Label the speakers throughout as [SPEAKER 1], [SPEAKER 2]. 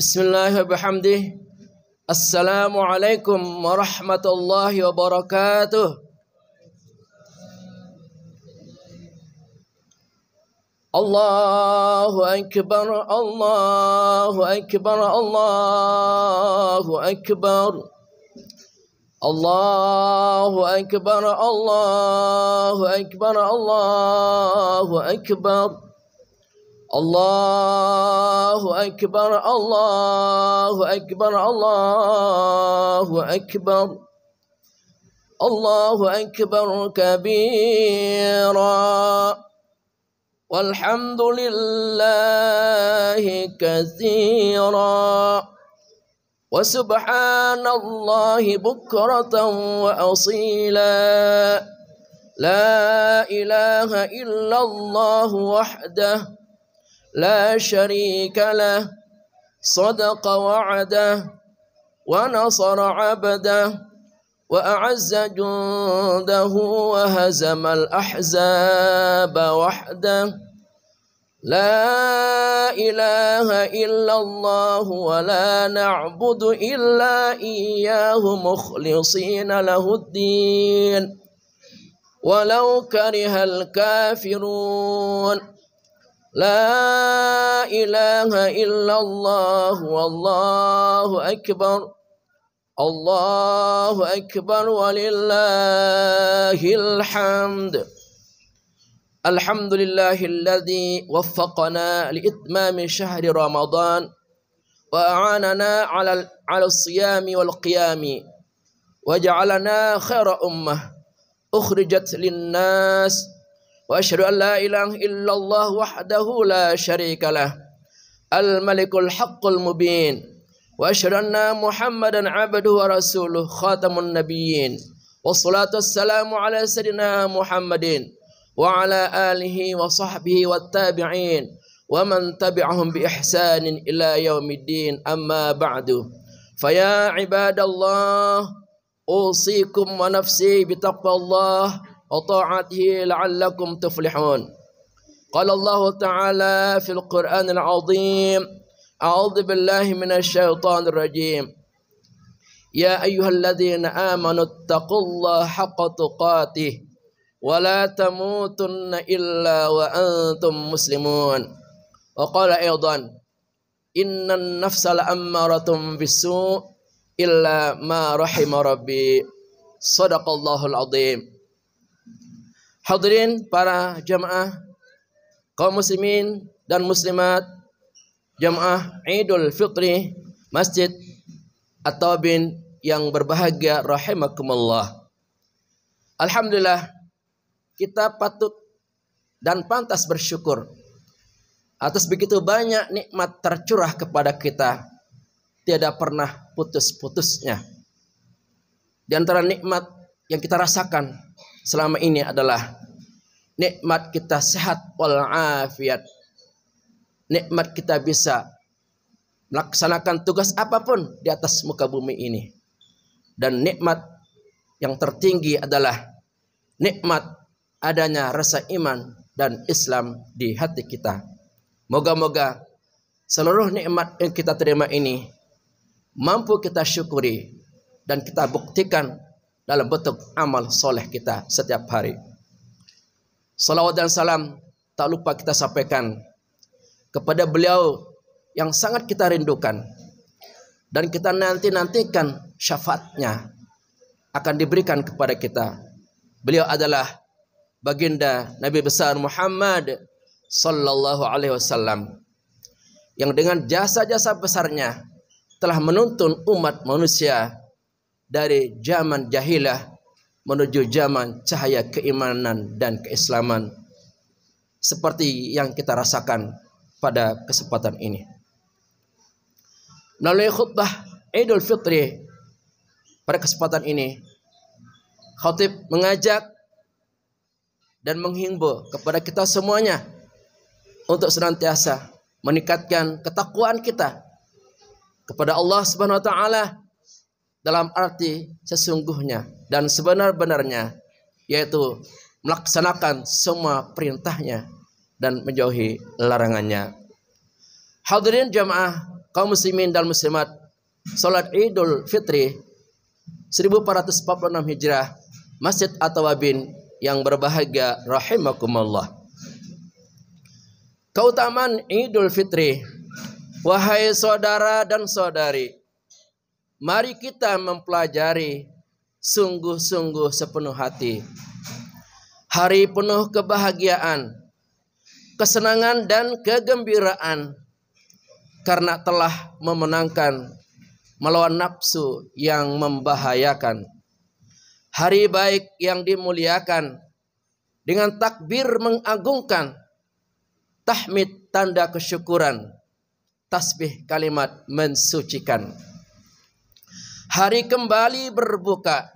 [SPEAKER 1] Bismillah bihamdih. Assalamualaikum warahmatullahi wabarakatuh. Allahu akbar, Allahu akbar, Allahu akbar. Allahu akbar, Allahu akbar, Allahu akbar. Allahu akbar, Allahu akbar, Allahu akbar. Allahu akbar kabira. Walhamdulillahi katsira. Wa subhanallahi bukratan wa asila. La ilaha illallah wahdah لا شريك له صدق وعده ونصر عبده وأعز جنده وهزم الأحزاب وحده لا إله إلا الله ولا نعبد إلا إياه مخلصين له الدين ولو كره الكافرون لا إله إلا الله والله أكبر الله أكبر ولله الحمد. الحمد لله الذي وفقنا لإتمام شهر رمضان وأعاننا على الصيام والقيام وجعلنا خير أمة أخرجت للناس وأشهد أن لا إله إلا الله وحده لا شريك له الملك الحق المبين وأشهد أن محمدا عبده ورسوله خاتم النبيين والصلاة والسلام على سيدنا محمد وعلى آله وصحبه والتابعين ومن تبعهم بإحسان إلى يوم الدين أما بعد فيا عباد الله أوصيكم ونفسي بتقوى الله وطاعته لعلكم تفلحون. قال الله تعالى في القرآن العظيم أعوذ بالله من الشيطان الرجيم يا أيها الذين آمنوا اتقوا الله حق تقاته ولا تموتن إلا وأنتم مسلمون. وقال أيضا إن النفس لأمارة بالسوء إلا ما رحم ربي. صدق الله العظيم. Hadirin para jamaah kaum muslimin dan muslimat jamaah Idul Fitri Masjid At-Taubin yang berbahagia rahimakumullah. Alhamdulillah, kita patut dan pantas bersyukur atas begitu banyak nikmat tercurah kepada kita, tiada pernah putus-putusnya. Di antara nikmat yang kita rasakan selama ini adalah nikmat kita sehat walafiat. Nikmat kita bisa melaksanakan tugas apapun di atas muka bumi ini. Dan nikmat yang tertinggi adalah nikmat adanya rasa iman dan Islam di hati kita. Moga-moga seluruh nikmat yang kita terima ini mampu kita syukuri dan kita buktikan dalam bentuk amal soleh kita setiap hari. Salawat dan salam tak lupa kita sampaikan kepada beliau yang sangat kita rindukan dan kita nantikan syafaatnya akan diberikan kepada kita. Beliau adalah baginda Nabi besar Muhammad sallallahu alaihi wasallam yang dengan jasa-jasa besarnya telah menuntun umat manusia dari zaman jahilah menuju zaman cahaya keimanan dan keislaman seperti yang kita rasakan pada kesempatan ini. Melalui khutbah Idul Fitri pada kesempatan ini, khatib mengajak dan menghimbau kepada kita semuanya untuk senantiasa meningkatkan ketakwaan kita kepada Allah Subhanahu wa taala dalam arti sesungguhnya dan sebenar-benarnya, yaitu melaksanakan semua perintahnya dan menjauhi larangannya. Hadirin jamaah kaum muslimin dan muslimat, salat Idul Fitri 1446 Hijrah, Masjid At-Tawabin yang berbahagia rahimakumullah. Keutamaan Idul Fitri. Wahai saudara dan saudari, mari kita mempelajari sungguh-sungguh sepenuh hati. Hari penuh kebahagiaan, kesenangan dan kegembiraan karena telah memenangkan melawan nafsu yang membahayakan. Hari baik yang dimuliakan dengan takbir mengagungkan, tahmid tanda kesyukuran, tasbih kalimat mensucikan. Hari kembali berbuka,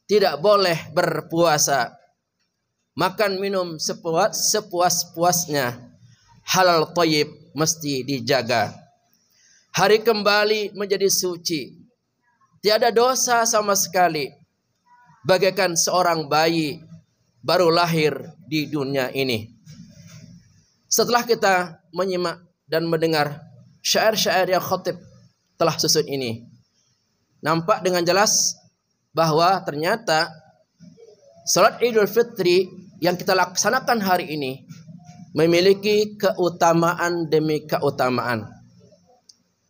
[SPEAKER 1] tidak boleh berpuasa, makan minum sepuas-puasnya, halal thayyib mesti dijaga. Hari kembali menjadi suci, tiada dosa sama sekali, bagaikan seorang bayi baru lahir di dunia ini. Setelah kita menyimak dan mendengar syair-syair yang khatib telah susun ini, nampak dengan jelas bahwa ternyata salat Idul Fitri yang kita laksanakan hari ini memiliki keutamaan demi keutamaan.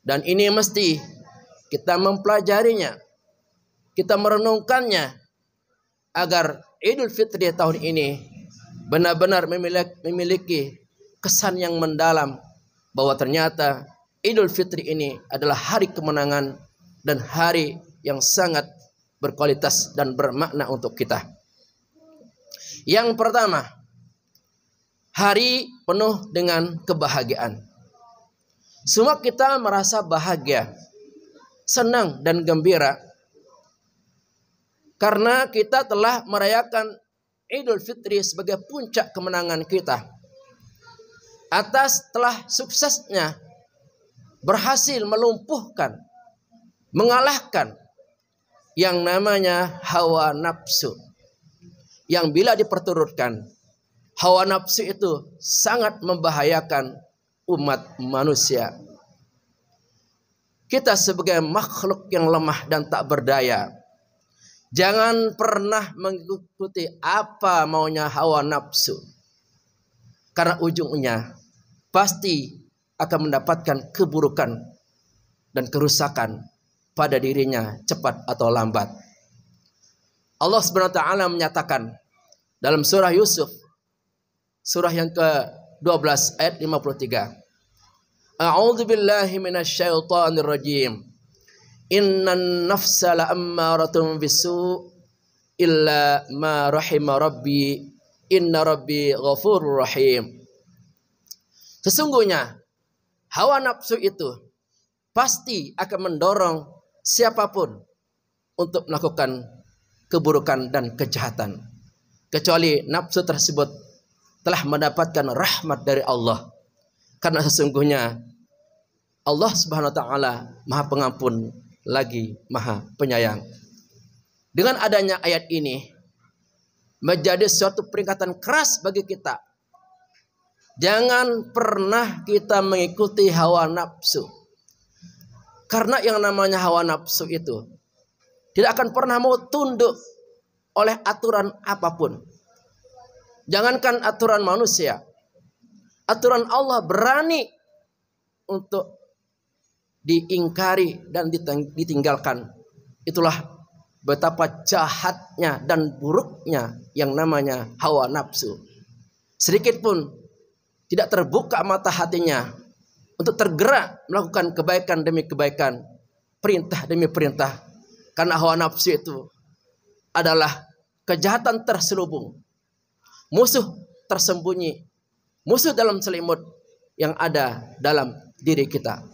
[SPEAKER 1] Dan ini mesti kita mempelajarinya, kita merenungkannya, agar Idul Fitri tahun ini benar-benar memiliki kesan yang mendalam, bahwa ternyata Idul Fitri ini adalah hari kemenangan dan hari yang sangat berkualitas dan bermakna untuk kita. Yang pertama, hari penuh dengan kebahagiaan. Semua kita merasa bahagia, senang dan gembira karena kita telah merayakan Idul Fitri sebagai puncak kemenangan kita atas telah suksesnya berhasil melumpuhkan, mengalahkan yang namanya hawa nafsu, yang bila diperturutkan, hawa nafsu itu sangat membahayakan umat manusia. Kita sebagai makhluk yang lemah dan tak berdaya, jangan pernah mengikuti apa maunya hawa nafsu, karena ujungnya pasti akan mendapatkan keburukan dan kerusakan pada dirinya cepat atau lambat. Allah Subhanahu wa taala menyatakan dalam surah Yusuf, surah yang ke-12 ayat 53. A'udzu billahi minasyaitonir rajim. Innan nafsa la'ammaratun bisu illa ma rahima rabbi. Inna rabbi ghafurur rahim. Sesungguhnya hawa nafsu itu pasti akan mendorong siapapun untuk melakukan keburukan dan kejahatan, kecuali nafsu tersebut telah mendapatkan rahmat dari Allah. Karena sesungguhnya Allah Subhanahu wa taala Maha Pengampun lagi Maha Penyayang. Dengan adanya ayat ini menjadi suatu peringatan keras bagi kita. Jangan pernah kita mengikuti hawa nafsu. Karena yang namanya hawa nafsu itu tidak akan pernah mau tunduk oleh aturan apapun. Jangankan aturan manusia, aturan Allah berani untuk diingkari dan ditinggalkan. Itulah betapa jahatnya dan buruknya yang namanya hawa nafsu. Sedikit pun tidak terbuka mata hatinya untuk tergerak melakukan kebaikan demi kebaikan, perintah demi perintah. Karena hawa nafsu itu adalah kejahatan terselubung, musuh tersembunyi, musuh dalam selimut yang ada dalam diri kita.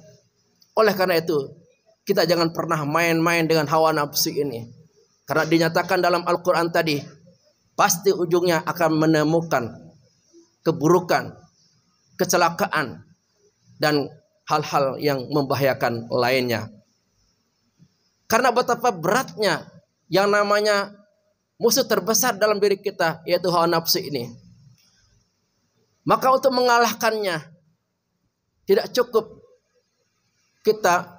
[SPEAKER 1] Oleh karena itu, kita jangan pernah main-main dengan hawa nafsu ini. Karena dinyatakan dalam Al-Quran tadi, pasti ujungnya akan menemukan keburukan, kecelakaan, dan hal-hal yang membahayakan lainnya. Karena betapa beratnya yang namanya musuh terbesar dalam diri kita, yaitu hawa nafsu ini. Maka untuk mengalahkannya tidak cukup kita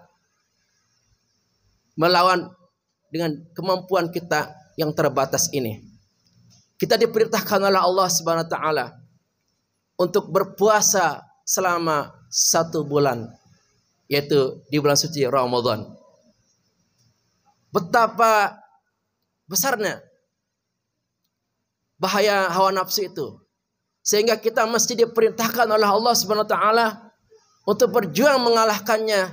[SPEAKER 1] melawan dengan kemampuan kita yang terbatas ini. Kita diperintahkan oleh Allah Subhanahu wa taala untuk berpuasa selama 1 bulan, yaitu di bulan suci Ramadan. Betapa besarnya bahaya hawa nafsu itu, sehingga kita mesti diperintahkan oleh Allah Subhanahu wa taala untuk berjuang mengalahkannya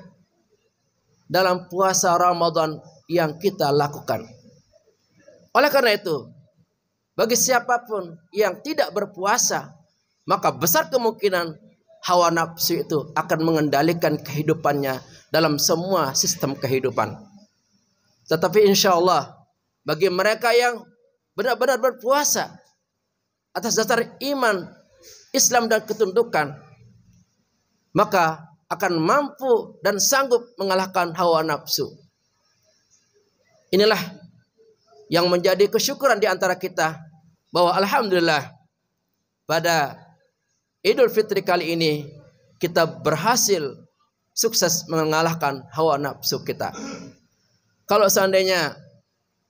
[SPEAKER 1] dalam puasa Ramadan yang kita lakukan. Oleh karena itu, bagi siapapun yang tidak berpuasa, maka besar kemungkinan hawa nafsu itu akan mengendalikan kehidupannya dalam semua sistem kehidupan. Tetapi insya Allah, bagi mereka yang benar-benar berpuasa atas dasar iman, Islam dan ketundukan, maka akan mampu dan sanggup mengalahkan hawa nafsu. Inilah yang menjadi kesyukuran di antara kita, bahwa alhamdulillah pada Idul Fitri kali ini kita berhasil sukses mengalahkan hawa nafsu kita. Kalau seandainya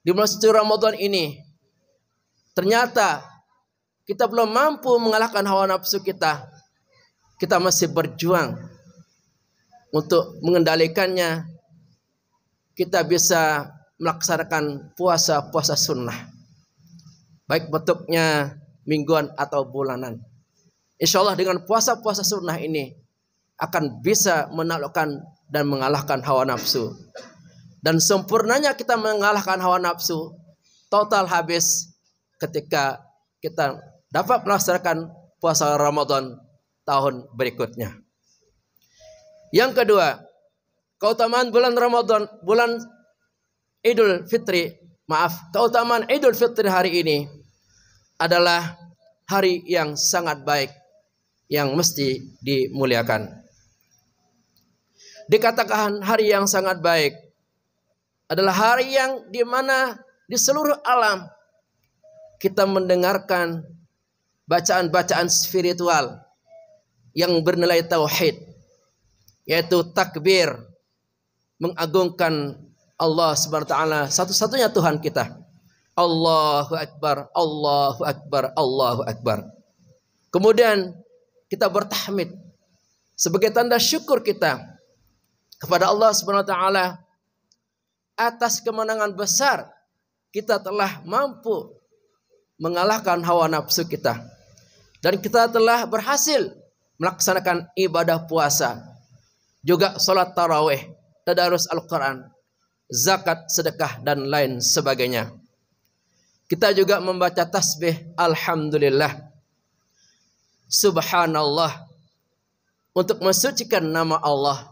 [SPEAKER 1] di bulan suci Ramadan ini ternyata kita belum mampu mengalahkan hawa nafsu kita, kita masih berjuang untuk mengendalikannya. Kita bisa melaksanakan puasa-puasa sunnah, baik bentuknya mingguan atau bulanan. Insya Allah dengan puasa-puasa sunnah ini akan bisa menaklukkan dan mengalahkan hawa nafsu. Dan sempurnanya kita mengalahkan hawa nafsu total habis ketika kita dapat melaksanakan puasa Ramadan tahun berikutnya. Yang kedua, keutamaan bulan Ramadan, bulan Idul Fitri, keutamaan Idul Fitri hari ini adalah hari yang sangat baik, yang mesti dimuliakan. Dikatakan hari yang sangat baik adalah hari yang dimana di seluruh alam kita mendengarkan bacaan-bacaan spiritual yang bernilai tauhid, yaitu takbir, mengagungkan Allah Subhanahu wa taala, satu-satunya Tuhan kita. Allahu Akbar, Allahu Akbar, Allahu Akbar. Kemudian kita bertahmid sebagai tanda syukur kita kepada Allah Subhanahu wa taala atas kemenangan besar kita telah mampu mengalahkan hawa nafsu kita, dan kita telah berhasil melaksanakan ibadah puasa, juga salat tarawih, tadarus Al-Quran, zakat, sedekah, dan lain sebagainya. Kita juga membaca tasbih alhamdulillah, subhanallah, untuk mensucikan nama Allah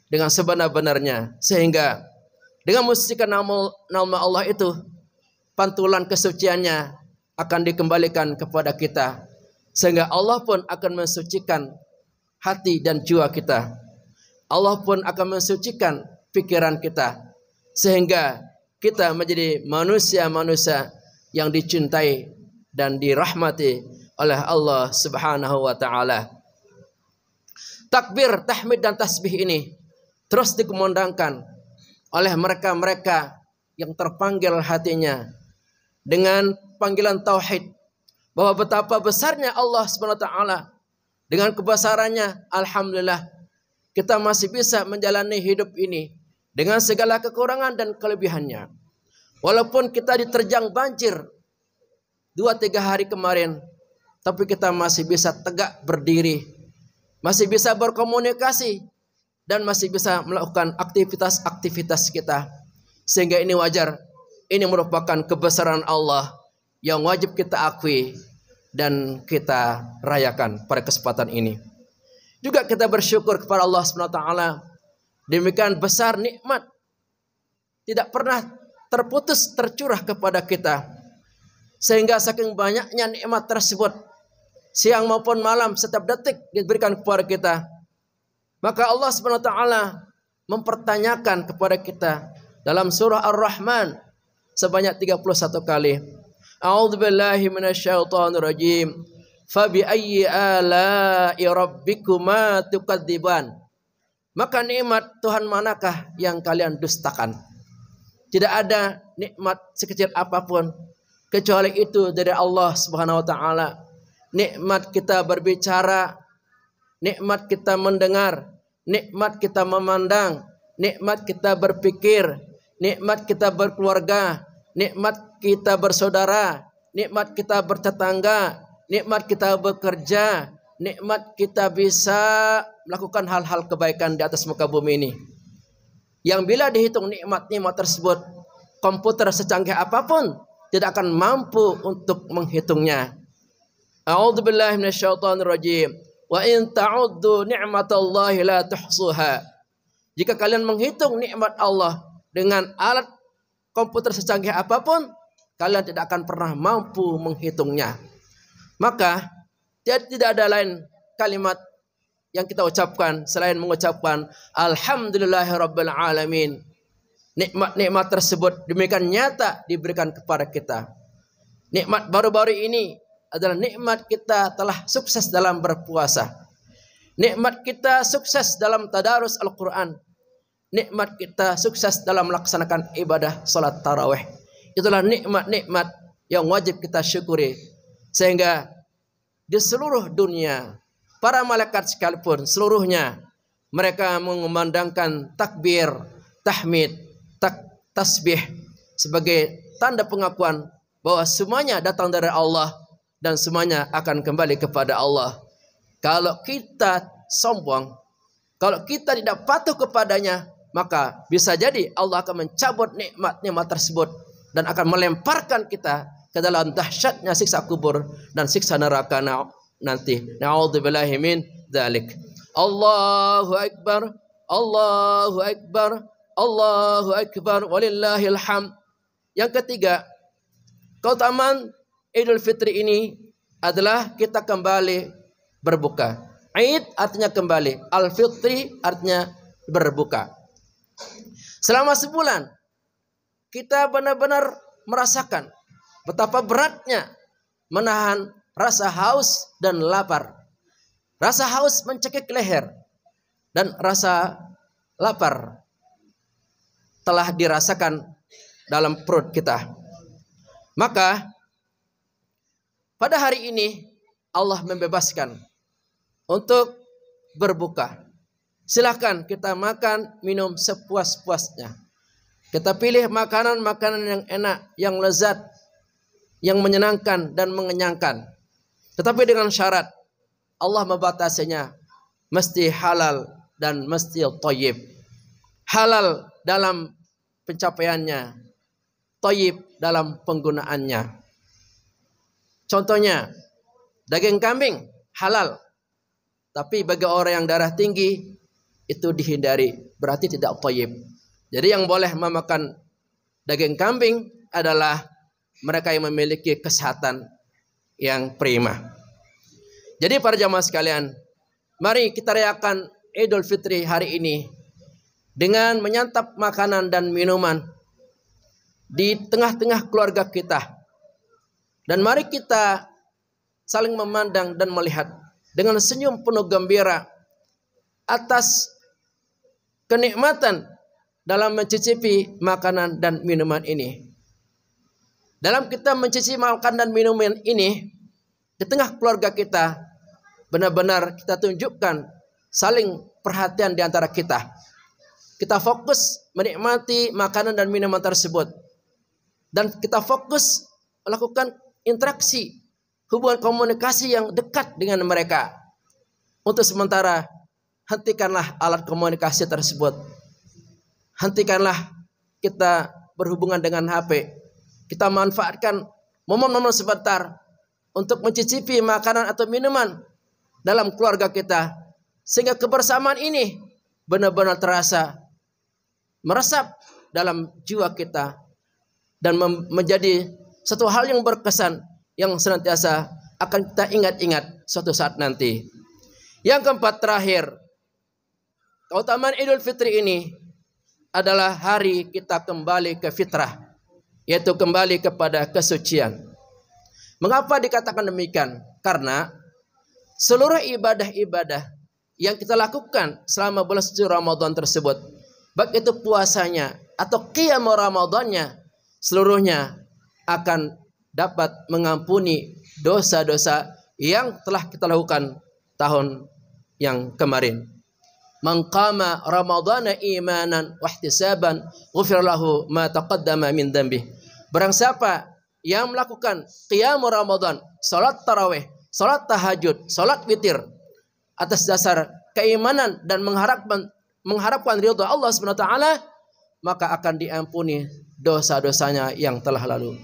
[SPEAKER 1] dengan sebenar-benarnya, sehingga dengan mensucikan nama Allah itu pantulan kesuciannya akan dikembalikan kepada kita, sehingga Allah pun akan mensucikan hati dan jiwa kita. Allah pun akan mensucikan pikiran kita, sehingga kita menjadi manusia-manusia yang dicintai dan dirahmati oleh Allah Subhanahu wa taala. Takbir, tahmid, dan tasbih ini terus dikumandangkan oleh mereka-mereka yang terpanggil hatinya dengan panggilan tauhid, bahwa betapa besarnya Allah Subhanahu wa taala. Dengan kebesarannya, alhamdulillah, kita masih bisa menjalani hidup ini dengan segala kekurangan dan kelebihannya. Walaupun kita diterjang banjir 2-3 hari kemarin, tapi kita masih bisa tegak berdiri, masih bisa berkomunikasi, dan masih bisa melakukan aktivitas-aktivitas kita. Sehingga ini wajar, ini merupakan kebesaran Allah yang wajib kita akui dan kita rayakan pada kesempatan ini. Juga kita bersyukur kepada Allah SWT. Demikian besar nikmat, tidak pernah terputus tercurah kepada kita, sehingga saking banyaknya nikmat tersebut, siang maupun malam, setiap detik diberikan kepada kita, maka Allah SWT mempertanyakan kepada kita dalam surah Ar-Rahman sebanyak 31 kali. A'udzubillahi minasyaitonirrajim. Fabi ayyi ala'i rabbikuma tukadziban. Maka nikmat Tuhan manakah yang kalian dustakan? Tidak ada nikmat sekecil apapun kecuali itu dari Allah Subhanahu wa taala. Nikmat kita berbicara, nikmat kita mendengar, nikmat kita memandang, nikmat kita berpikir, nikmat kita berkeluarga, nikmat kita bersaudara, nikmat kita bertetangga, nikmat kita bekerja, nikmat kita bisa melakukan hal-hal kebaikan di atas muka bumi ini. Yang bila dihitung nikmat-nikmat tersebut, komputer secanggih apapun tidak akan mampu untuk menghitungnya. A'udzubillahi minasyaitonirrajim. Wa in ta'uddu ni'matallahi la tuhsuha. Jika kalian menghitung nikmat Allah dengan alat komputer secanggih apapun, kalian tidak akan pernah mampu menghitungnya. Maka tidak ada lain kalimat yang kita ucapkan selain mengucapkan alhamdulillahirabbil alamin. Nikmat-nikmat tersebut demikian nyata diberikan kepada kita. Nikmat baru-baru ini adalah nikmat kita telah sukses dalam berpuasa. Nikmat kita sukses dalam tadarus Al-Quran. Nikmat kita sukses dalam melaksanakan ibadah salat tarawih. Itulah nikmat-nikmat yang wajib kita syukuri. Sehingga di seluruh dunia, para malaikat sekalipun seluruhnya, mereka mengumandangkan takbir, tahmid, tasbih sebagai tanda pengakuan bahwa semuanya datang dari Allah dan semuanya akan kembali kepada Allah. Kalau kita sombong, kalau kita tidak patuh kepadanya, maka bisa jadi Allah akan mencabut nikmat-nikmat tersebut dan akan melemparkan kita ke dalam dahsyatnya siksa kubur dan siksa neraka nanti. Na'udzubillahi min dzalik. Allahu akbar, Allahu akbar, Allahu akbar, walillahil hamd. Yang ketiga, keutamaan Idul Fitri ini adalah kita kembali berbuka. Id artinya kembali, Al-Fitri artinya berbuka. Selama sebulan kita benar-benar merasakan betapa beratnya menahan rasa haus dan lapar. Rasa haus mencekik leher dan rasa lapar telah dirasakan dalam perut kita. Maka pada hari ini Allah membebaskan untuk berbuka. Silahkan kita makan, minum sepuas-puasnya. Kita pilih makanan-makanan yang enak, yang lezat, yang menyenangkan dan mengenyangkan. Tetapi dengan syarat Allah membatasinya mesti halal dan mesti thayyib. Halal dalam pencapaiannya, thayyib dalam penggunaannya. Contohnya, daging kambing halal. Tapi bagi orang yang darah tinggi itu dihindari, berarti tidak thayyib. Jadi yang boleh memakan daging kambing adalah mereka yang memiliki kesehatan yang prima. Jadi para jamaah sekalian, mari kita rayakan Idul Fitri hari ini dengan menyantap makanan dan minuman di tengah-tengah keluarga kita. Dan mari kita saling memandang dan melihat dengan senyum penuh gembira atas kenikmatan dalam mencicipi makanan dan minuman ini. Dalam kita mencicipi makanan dan minuman ini di tengah keluarga kita, benar-benar kita tunjukkan saling perhatian di antara kita. Kita fokus menikmati makanan dan minuman tersebut. Dan kita fokus melakukan interaksi, hubungan komunikasi yang dekat dengan mereka. Untuk sementara, hentikanlah alat komunikasi tersebut. Hentikanlah kita berhubungan dengan HP. Kita manfaatkan momen-momen sebentar untuk mencicipi makanan atau minuman dalam keluarga kita. Sehingga kebersamaan ini benar-benar terasa, meresap dalam jiwa kita. Dan menjadi satu hal yang berkesan yang senantiasa akan kita ingat-ingat suatu saat nanti. Yang keempat terakhir, keutamaan Idul Fitri ini adalah hari kita kembali ke fitrah, yaitu kembali kepada kesucian. Mengapa dikatakan demikian? Karena seluruh ibadah-ibadah yang kita lakukan selama bulan suci Ramadan tersebut, baik itu puasanya atau qiyam Ramadannya, seluruhnya akan dapat mengampuni dosa-dosa yang telah kita lakukan tahun yang kemarin. Man qama ramadhana imanan wa ihtisaban ghufira lahu ma taqaddama min dhanbi. Barang siapa yang melakukan qiyam Ramadan, salat tarawih, salat tahajud, salat witir atas dasar keimanan dan mengharapkan ridha Allah Subhanahu wa taala, maka akan diampuni dosa-dosanya yang telah lalu.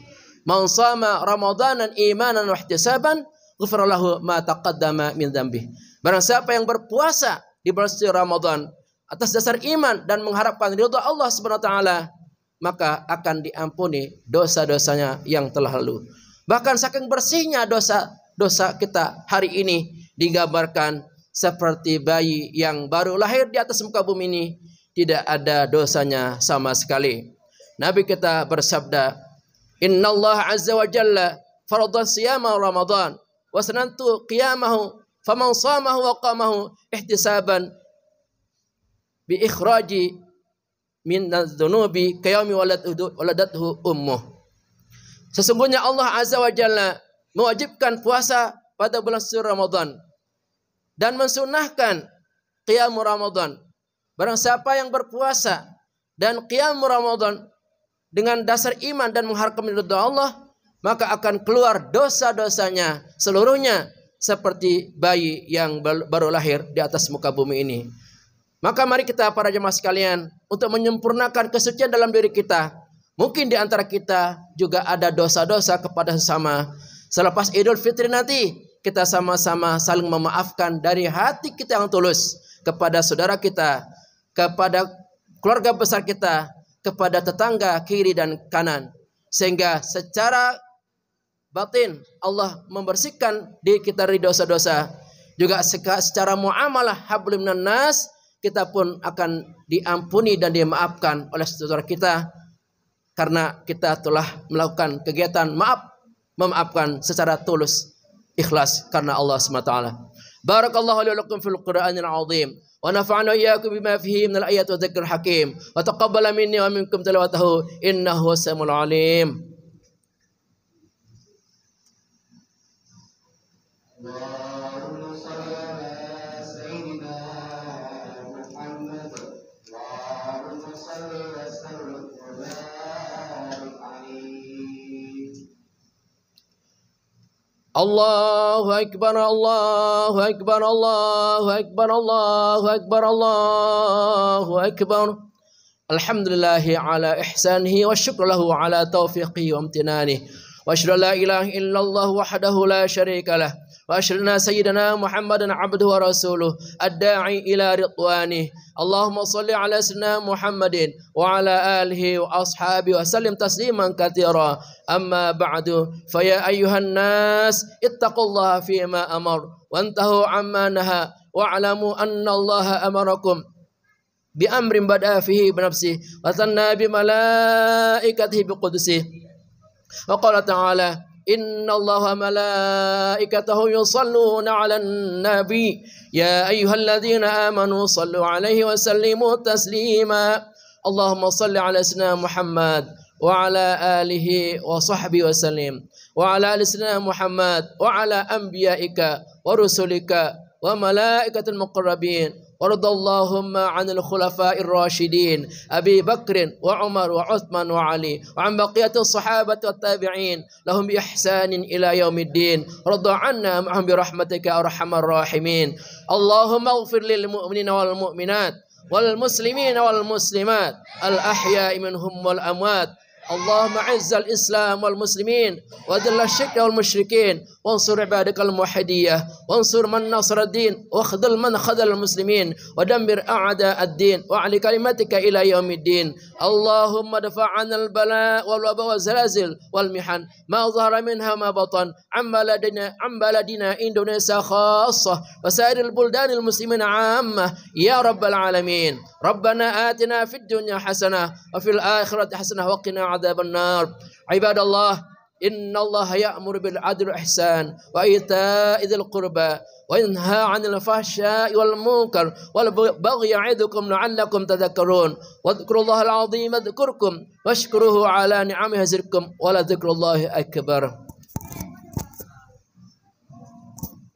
[SPEAKER 1] Man shama ramadhanan imanan wa ihtisaban ghufira lahu ma taqaddama min dhanbi. Barang siapa yang berpuasa di bulan suci Ramadan atas dasar iman dan mengharapkan ridha Allah Subhanahu wa taala, maka akan diampuni dosa-dosanya yang telah lalu. Bahkan saking bersihnya dosa-dosa kita hari ini digambarkan seperti bayi yang baru lahir di atas muka bumi ini, tidak ada dosanya sama sekali. Nabi kita bersabda, "Innallaha azza wa jalla farada siyama Ramadan wa sanantu qiyamahu faman shamahu wa qamahu ihtisaban bi ikhraji min adz-dzunubi kayawmi waladathu ummuh." Sesungguhnya Allah azza wa jalla mewajibkan puasa pada bulan suci Ramadan dan mensunahkan qiyam Ramadan. Barang siapa yang berpuasa dan qiyam Ramadan dengan dasar iman dan mengharapkan ridha Allah, maka akan keluar dosa-dosanya seluruhnya seperti bayi yang baru lahir di atas muka bumi ini. Maka mari kita para jemaah sekalian untuk menyempurnakan kesucian dalam diri kita. Mungkin di antara kita juga ada dosa-dosa kepada sesama. Selepas Idul Fitri nanti kita sama-sama saling memaafkan dari hati kita yang tulus kepada saudara kita, kepada keluarga besar kita, kepada tetangga kiri dan kanan, sehingga secara batin Allah membersihkan diri kita dari dosa-dosa. Juga secara muamalah hablum minan nas, kita pun akan diampuni dan dimaafkan oleh saudara kita karena kita telah melakukan kegiatan memaafkan secara tulus, ikhlas karena Allah SWT. Barakallahu li wa lakum fil Qur'anil azim wa nafa'ana iyyakum bima fihi minal ayati wa dzikril hakim wa taqabbala minni wa minkum tilawatahu innahu was-sami'ul alim. Allahu akbar, Allahu akbar, Allahu akbar, Allahu akbar, Allahu akbar. Alhamdulillahi ala ihsanihi wa syukru lahu ala taufiqihi wa amtinanihi. Wa asyhadu an la ilaha illallah wahdahu la syarika lah. Wa asyhadu anna sayyidina Muhammadan abduhu wa rasuluh ad-da'i ila ridwanih. Allahumma salli ala sayyidina Muhammadin wa ala alihi wa ashabihi wa sallim tasliman katsira. Amma ba'du, fa ya ayyuhan nas ittaqullaha fima amar wa antahu amma naha wa alamu anna Allaha amarakum bi amrin bada'a fihi bi nafsihi wa sanna bi malaikatihi bi qudusihi. Wa qala ta'ala, inna Allaha malaikatahu yusalluna 'alan nabi ya ayyuhalladzina amanu sallu 'alaihi wa sallimu taslima. Allahumma salli 'ala sayyidina Muhammad wa 'ala alihi wa sahbihi wa sallim wa 'ala ali sayyidina Muhammad wa 'ala anbiya'ika wa rusulika wa malaikatil muqarrabin. وارض اللهم عن الخلفاء الراشدين أبي بكر وعمر وعثمان وعلي وعن بقية الصحابة والتابعين لهم بإحسان إلى يوم الدين. رضى عنا معهم برحمتك أرحم الراحمين. اللهم اغفر للمؤمنين والمؤمنات والمسلمين والمسلمات الأحياء منهم والأموات. اللهم اعز الإسلام والمسلمين وأذل الشرك والمشركين وانصر عبادك الموحدين وانصر من نصر الدين واخذل من خذل المسلمين ودمر أعداء الدين وأعل كلمتك إلى يوم الدين. اللهم ادفع عنا البلاء والوباء والزلازل والمحن ما ظهر منها ما بطن عن بلدنا إندونيسيا خاصة وسائر البلدان المسلمين عامة يا رب العالمين. ربنا آتنا في الدنيا حسنة وفي الآخرة حسنة وقنا عذاب النار. عباد الله، Innallaha ya'muru bil adli wal ihsan wa ita'i dzil qurba wa yanha 'anil fahsya'i wal munkar wal baghi ya'idukum la'allakum tadhakkarun. Wadhkurullahal 'azima dzkurkum washkuruhu 'ala ni'amihi yazidkum wa la dzikrullahi akbar.